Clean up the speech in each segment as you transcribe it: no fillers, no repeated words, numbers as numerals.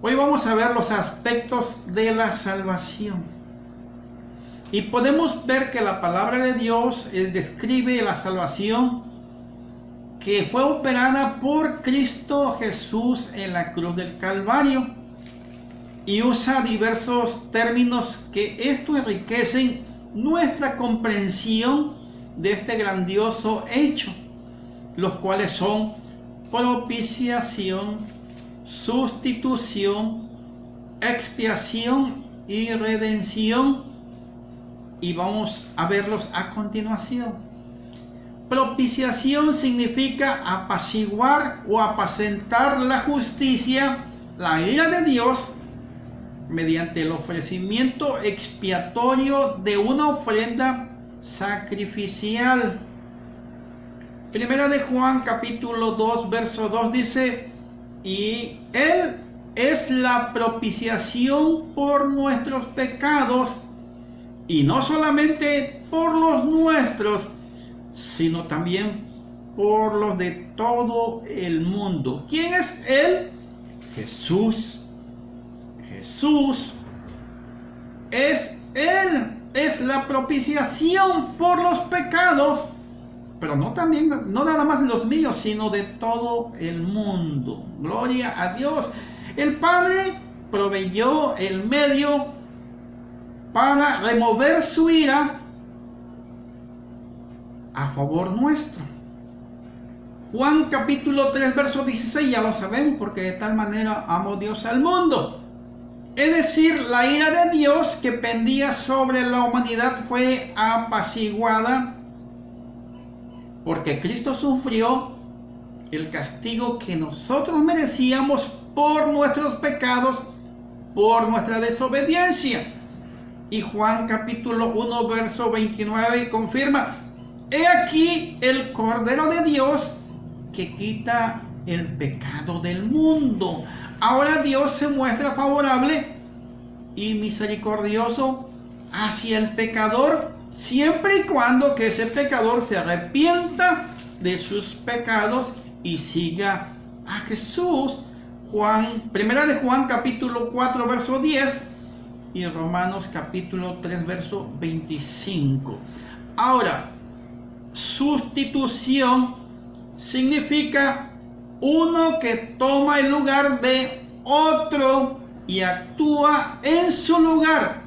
Hoy vamos a ver los aspectos de la salvación. Y podemos ver que la palabra de Dios describe la salvación que fue operada por Cristo Jesús en la cruz del Calvario. Y usa diversos términos que esto enriquecen nuestra comprensión de este grandioso hecho, los cuales son propiciación, sustitución, expiación y redención, y vamos a verlos a continuación. Propiciación significa apaciguar o apacentar la justicia, la ira de Dios, mediante el ofrecimiento expiatorio de una ofrenda sacrificial. Primera de Juan capítulo 2 verso 2 dice: y Él es la propiciación por nuestros pecados, y no solamente por los nuestros, sino también por los de todo el mundo. ¿Quién es Él? Jesús. Jesús es Él, es la propiciación por los pecados, pero no nada más de los míos, sino de todo el mundo. Gloria a Dios. El Padre proveyó el medio para remover su ira a favor nuestro. Juan capítulo 3 verso 16, ya lo sabemos, porque de tal manera amó Dios al mundo. Es decir, la ira de Dios que pendía sobre la humanidad fue apaciguada porque Cristo sufrió el castigo que nosotros merecíamos por nuestros pecados, por nuestra desobediencia. Y Juan capítulo 1 verso 29 confirma: he aquí el Cordero de Dios que quita el pecado del mundo. Ahora Dios se muestra favorable y misericordioso hacia el pecador, siempre y cuando que ese pecador se arrepienta de sus pecados y siga a Jesús. Primera de Juan capítulo 4 verso 10 y Romanos capítulo 3 verso 25. Ahora, sustitución significa uno que toma el lugar de otro y actúa en su lugar.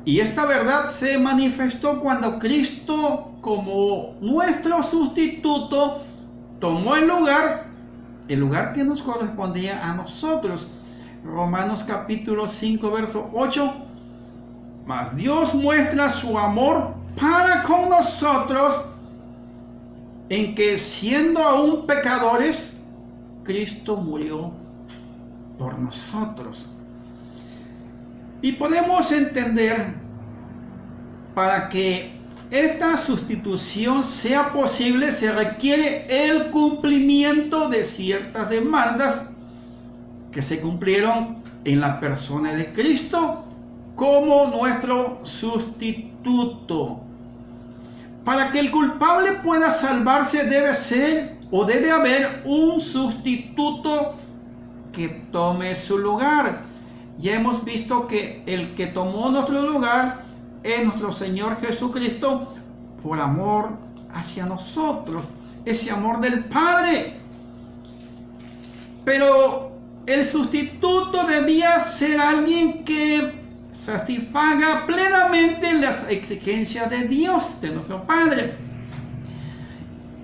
Y esta verdad se manifestó cuando Cristo, como nuestro sustituto, tomó el lugar que nos correspondía a nosotros. Romanos capítulo 5 verso 8. Mas Dios muestra su amor para con nosotros en que, siendo aún pecadores, Cristo murió por nosotros. Y podemos entender, para que esta sustitución sea posible, se requiere el cumplimiento de ciertas demandas que se cumplieron en la persona de Cristo como nuestro sustituto. Para que el culpable pueda salvarse debe haber un sustituto que tome su lugar. Ya hemos visto que el que tomó nuestro lugar es nuestro Señor Jesucristo, por amor hacia nosotros, ese amor del Padre. Pero el sustituto debía ser alguien que satisfaga plenamente las exigencias de Dios, de nuestro Padre.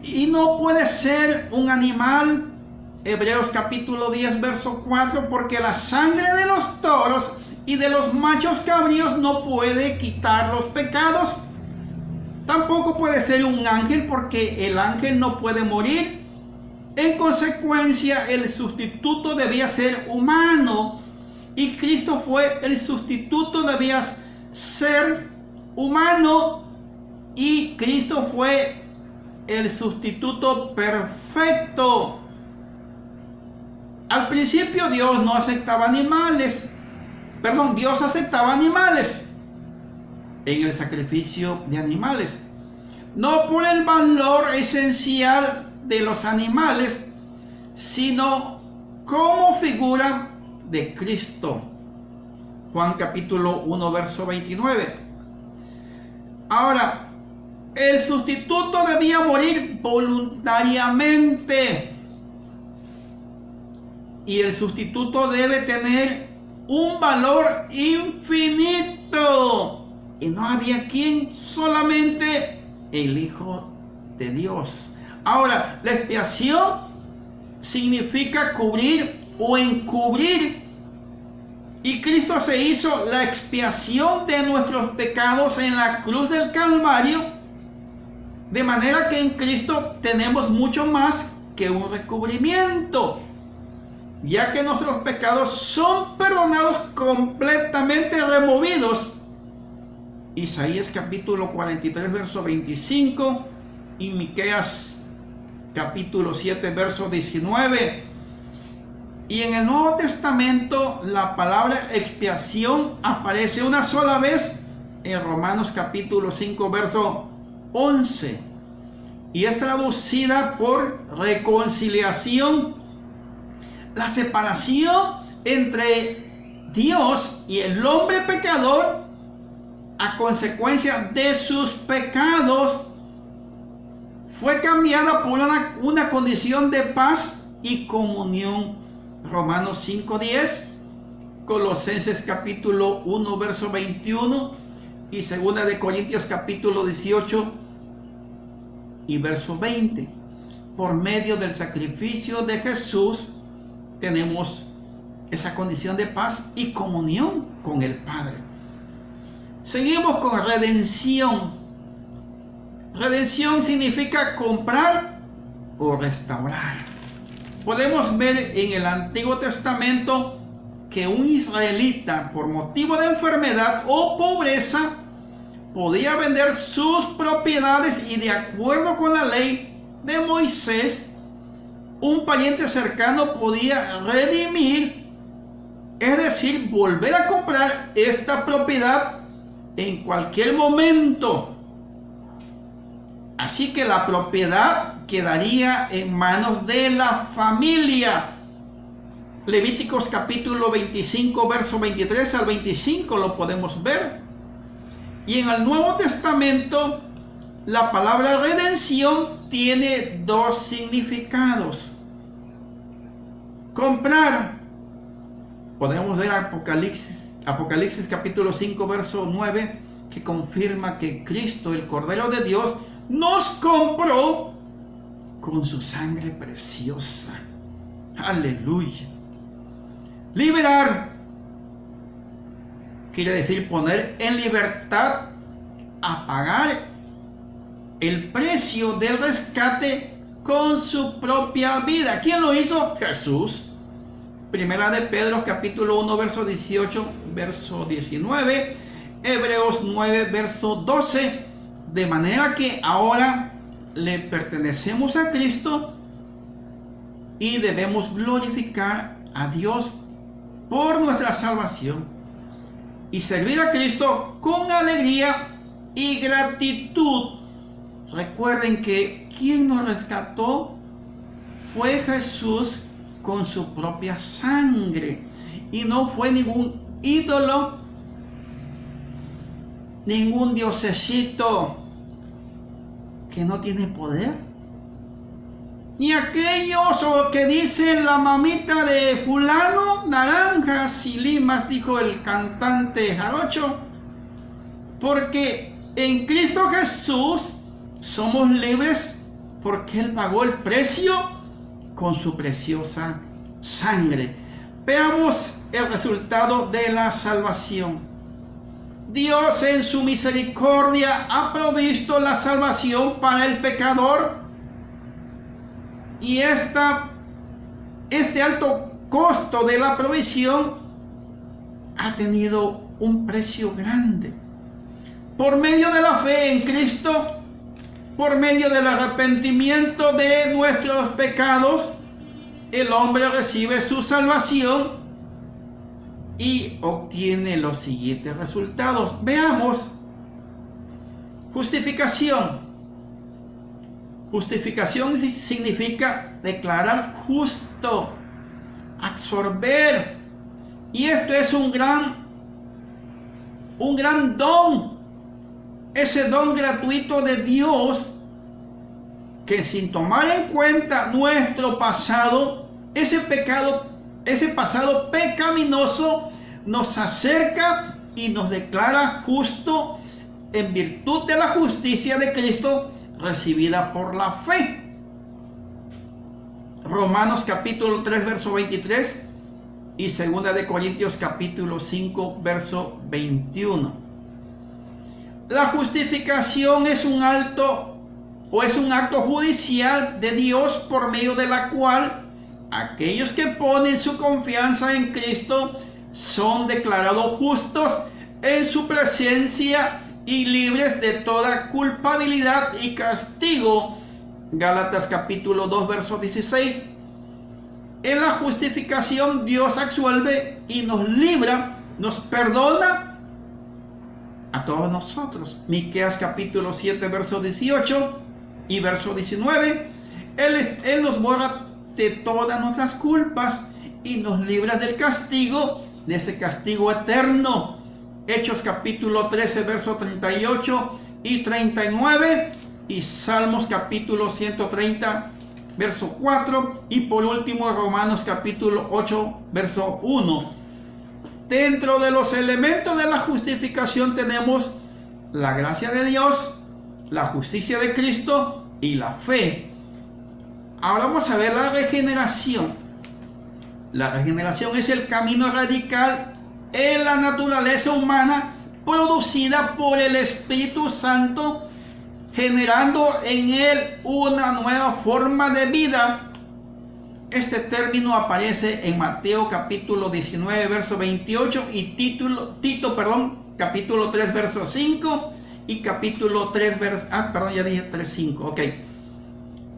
Y no puede ser un animal. Hebreos capítulo 10 verso 4, porque la sangre de los toros y de los machos cabríos no puede quitar los pecados. Tampoco puede ser un ángel, porque el ángel no puede morir. En consecuencia, el sustituto debía ser humano, y Cristo fue el sustituto, debía ser humano, y Cristo fue el sustituto perfecto. Al principio Dios aceptaba animales en el sacrificio de animales, no por el valor esencial de los animales, sino como figura de Cristo. Juan capítulo 1, verso 29. Ahora, el sustituto debía morir voluntariamente. Y el sustituto debe tener un valor infinito. Y no había quien, solamente el Hijo de Dios. Ahora, la expiación significa cubrir o encubrir. Y Cristo se hizo la expiación de nuestros pecados en la cruz del Calvario. De manera que en Cristo tenemos mucho más que un recubrimiento, ya que nuestros pecados son perdonados, completamente removidos. Isaías capítulo 43, verso 25 y Miqueas capítulo 7, verso 19. Y en el Nuevo Testamento la palabra expiación aparece una sola vez en Romanos capítulo 5, verso 11. Y es traducida por reconciliación. La separación entre Dios y el hombre pecador a consecuencia de sus pecados fue cambiada por una condición de paz y comunión. Romanos 5:10, Colosenses capítulo 1 verso 21 y 2 de Corintios capítulo 18 y verso 20. Por medio del sacrificio de Jesús tenemos esa condición de paz y comunión con el Padre. Seguimos con redención. Redención significa comprar o restaurar. Podemos ver en el Antiguo Testamento que un israelita, por motivo de enfermedad o pobreza, podía vender sus propiedades y, de acuerdo con la ley de Moisés, un pariente cercano podía redimir, es decir, volver a comprar esta propiedad en cualquier momento. Así que la propiedad quedaría en manos de la familia. Levíticos capítulo 25, verso 23 al 25 lo podemos ver. Y en el Nuevo Testamento la palabra redención tiene dos significados. Comprar. Podemos ver Apocalipsis capítulo 5, verso 9, que confirma que Cristo, el Cordero de Dios, nos compró con su sangre preciosa. Aleluya. Liberar quiere decir poner en libertad, a pagar el precio del rescate con su propia vida. ¿Quién lo hizo? Jesús. Primera de Pedro capítulo 1 verso 18, verso 19, Hebreos 9 verso 12. De manera que ahora le pertenecemos a Cristo y debemos glorificar a Dios por nuestra salvación y servir a Cristo con alegría y gratitud. Recuerden que quien nos rescató fue Jesús con su propia sangre, y no fue ningún ídolo, ningún diosecito que no tiene poder, ni aquellos que dicen la mamita de fulano, naranjas y limas, dijo el cantante jarocho, porque en Cristo Jesús somos libres, porque Él pagó el precio con su preciosa sangre. Veamos el resultado de la salvación. Dios en su misericordia ha provisto la salvación para el pecador, y este alto costo de la provisión ha tenido un precio grande. Por medio de la fe en Cristo, por medio del arrepentimiento de nuestros pecados, el hombre recibe su salvación y obtiene los siguientes resultados. Veamos. Justificación. Justificación significa declarar justo, absorber. Y esto es un gran don, ese don gratuito de Dios, que sin tomar en cuenta nuestro pasado, ese pasado pecaminoso, nos acerca y nos declara justo en virtud de la justicia de Cristo recibida por la fe. Romanos capítulo 3 verso 23 y 2 de Corintios capítulo 5 verso 21. La justificación es un acto judicial de Dios por medio de la cual aquellos que ponen su confianza en Cristo son declarados justos en su presencia y libres de toda culpabilidad y castigo. Gálatas capítulo 2 verso 16. En la justificación Dios absuelve y nos libra, nos perdona a todos nosotros. Miqueas capítulo 7 verso 18 y verso 19. Él nos borra de todas nuestras culpas y nos libra del castigo, de ese castigo eterno. Hechos capítulo 13 verso 38 y 39 y Salmos capítulo 130 verso 4 y por último Romanos capítulo 8 verso 1. Dentro de los elementos de la justificación tenemos la gracia de Dios, la justicia de Cristo y la fe. Ahora vamos a ver la regeneración. La regeneración es el camino radical en la naturaleza humana producida por el Espíritu Santo, generando en él una nueva forma de vida. Este término aparece en Mateo capítulo 19 verso 28 y Tito capítulo 3 verso 5 y capítulo 3 verso 3:5. Ok.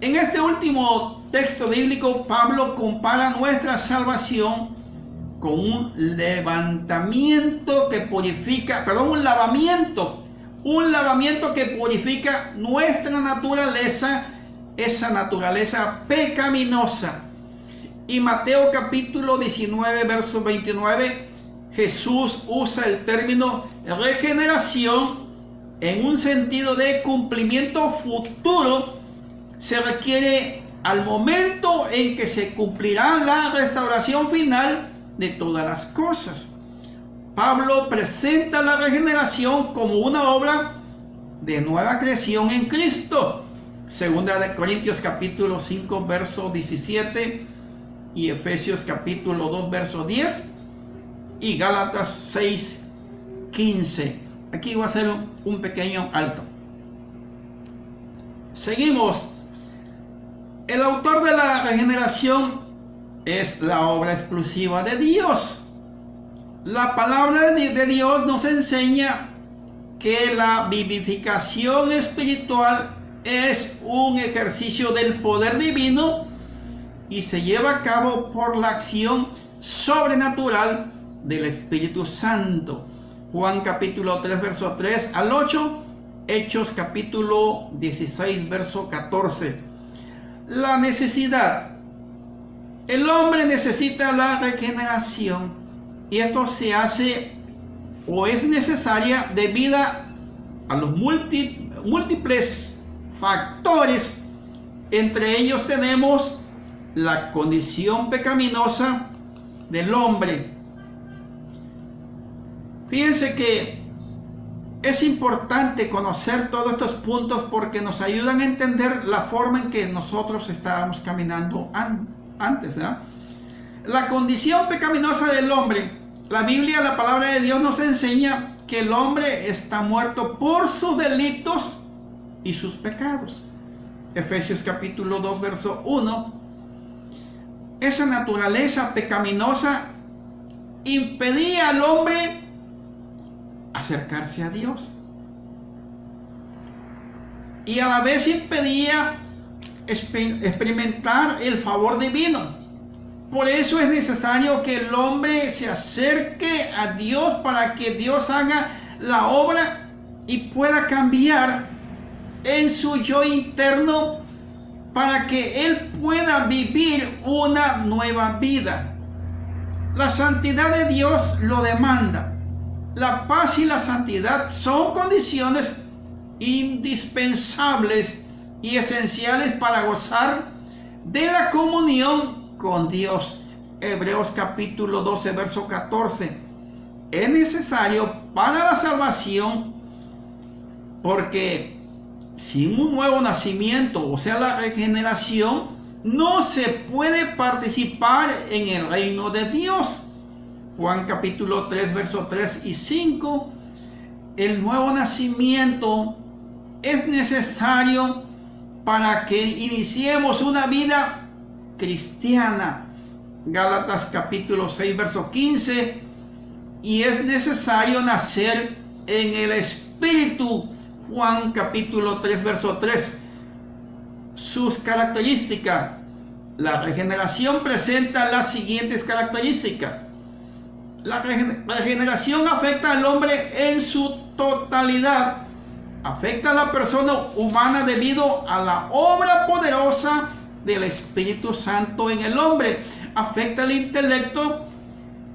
En este último texto bíblico, Pablo compara nuestra salvación con un lavamiento que purifica nuestra naturaleza, esa naturaleza pecaminosa. Y Mateo capítulo 19 verso 29, Jesús usa el término regeneración en un sentido de cumplimiento futuro. Se requiere al momento en que se cumplirá la restauración final de todas las cosas. Pablo presenta la regeneración como una obra de nueva creación en Cristo. Segunda de Corintios capítulo 5 verso 17 y Efesios capítulo 2 verso 10 y Gálatas 6 15. Aquí voy a hacer un pequeño alto. Seguimos. El autor de la regeneración es la obra exclusiva de Dios. La palabra de Dios nos enseña que la vivificación espiritual es un ejercicio del poder divino y se lleva a cabo por la acción sobrenatural del Espíritu Santo. Juan capítulo 3 verso 3 al 8, Hechos capítulo 16 verso 14. La necesidad. El hombre necesita la regeneración y esto se hace o es necesaria debido a los múltiples factores. Entre ellos tenemos la condición pecaminosa del hombre. Fíjense que es importante conocer todos estos puntos porque nos ayudan a entender la forma en que nosotros estábamos caminando antes, ¿verdad? La condición pecaminosa del hombre. La Biblia, la palabra de Dios nos enseña que el hombre está muerto por sus delitos y sus pecados. Efesios capítulo 2 verso 1. Esa naturaleza pecaminosa impedía al hombre acercarse a Dios y a la vez impedía experimentar el favor divino. Por eso es necesario que el hombre se acerque a Dios para que Dios haga la obra y pueda cambiar en su yo interno para que él pueda vivir una nueva vida. La santidad de Dios lo demanda. La paz y la santidad son condiciones indispensables y esenciales para gozar de la comunión con Dios. Hebreos capítulo 12, verso 14. Es necesario para la salvación, porque sin un nuevo nacimiento, o sea, la regeneración, no se puede participar en el reino de Dios. Juan capítulo 3, versos 3 y 5. El nuevo nacimiento es necesario para que iniciemos una vida cristiana. Gálatas capítulo 6, verso 15. Y es necesario nacer en el Espíritu. Juan capítulo 3, verso 3. Sus características. La regeneración presenta las siguientes características. La regeneración afecta al hombre en su totalidad. Afecta a la persona humana debido a la obra poderosa del Espíritu Santo en el hombre. Afecta el intelecto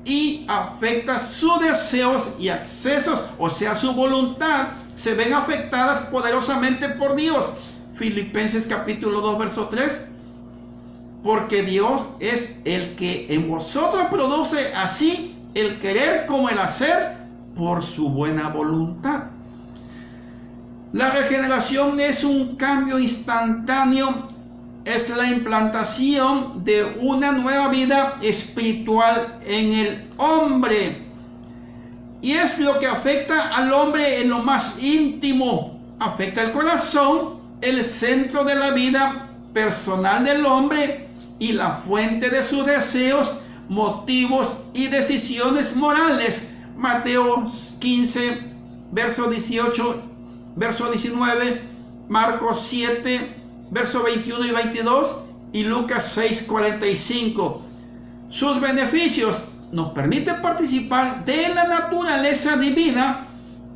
y afecta sus deseos y accesos, o sea, su voluntad, se ven afectadas poderosamente por Dios. Filipenses capítulo 2, verso 3. Porque Dios es el que en vosotros produce así el querer como el hacer por su buena voluntad. La regeneración es un cambio instantáneo, es la implantación de una nueva vida espiritual en el hombre. Y es lo que afecta al hombre en lo más íntimo. Afecta el corazón, el centro de la vida personal del hombre y la fuente de sus deseos, motivos y decisiones morales. Mateo 15, verso 18, verso 19, Marcos 7, verso 21 y 22 y Lucas 6, 45. Sus beneficios: nos permite participar de la naturaleza divina,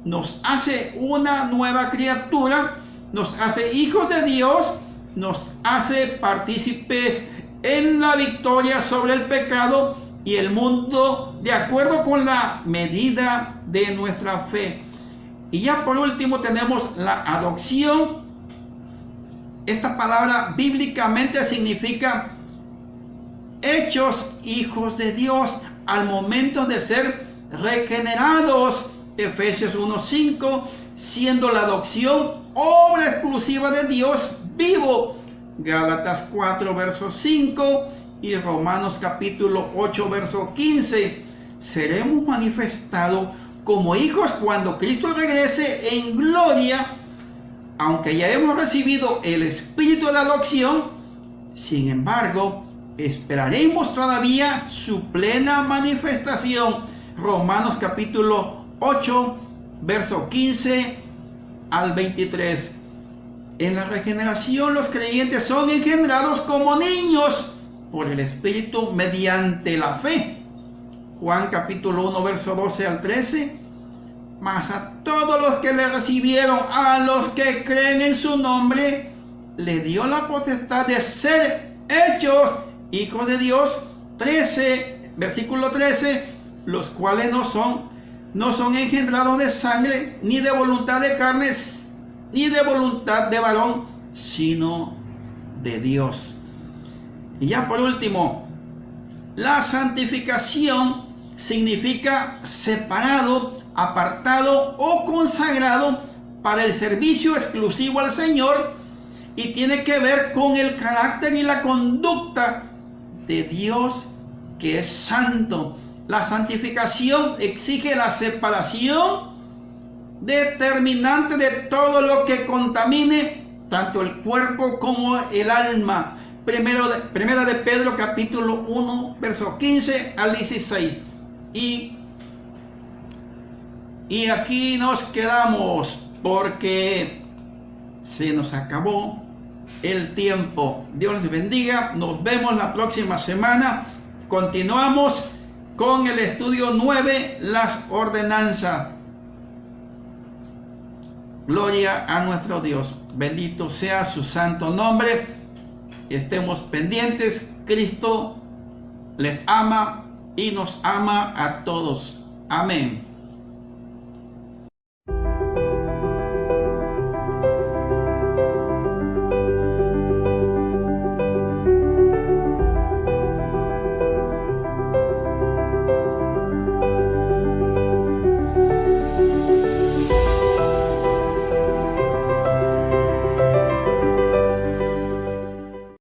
nos hace una nueva criatura, nos hace hijos de Dios, nos hace partícipes en la victoria sobre el pecado y el mundo, de acuerdo con la medida de nuestra fe. Y ya por último tenemos la adopción. Esta palabra bíblicamente significa hechos hijos de Dios al momento de ser regenerados. Efesios 1:5, siendo la adopción obra exclusiva de Dios vivo. Gálatas 4, verso 5 y Romanos capítulo 8, verso 15. Seremos manifestados como hijos cuando Cristo regrese en gloria. Aunque ya hemos recibido el espíritu de adopción, sin embargo, esperaremos todavía su plena manifestación. Romanos capítulo 8, verso 15 al 23. En la regeneración los creyentes son engendrados como niños por el Espíritu mediante la fe. Juan capítulo 1, verso 12 al 13. Mas a todos los que le recibieron, a los que creen en su nombre, le dio la potestad de ser hechos hijos de Dios. 13, versículo 13, los cuales no son engendrados de sangre, ni de voluntad de carnes, ni de voluntad de varón, sino de Dios. Y ya por último, la santificación significa separado, apartado o consagrado para el servicio exclusivo al Señor, y tiene que ver con el carácter y la conducta de Dios, que es santo. La santificación exige la separación determinante de todo lo que contamine tanto el cuerpo como el alma. Primera de Pedro capítulo 1, verso 15 al 16. Y aquí nos quedamos porque se nos acabó el tiempo. Dios les bendiga. Nos vemos la próxima semana. Continuamos con el estudio 9, las ordenanzas. Gloria a nuestro Dios. Bendito sea su santo nombre. Estemos pendientes. Cristo les ama. y nos ama a todos. Amén.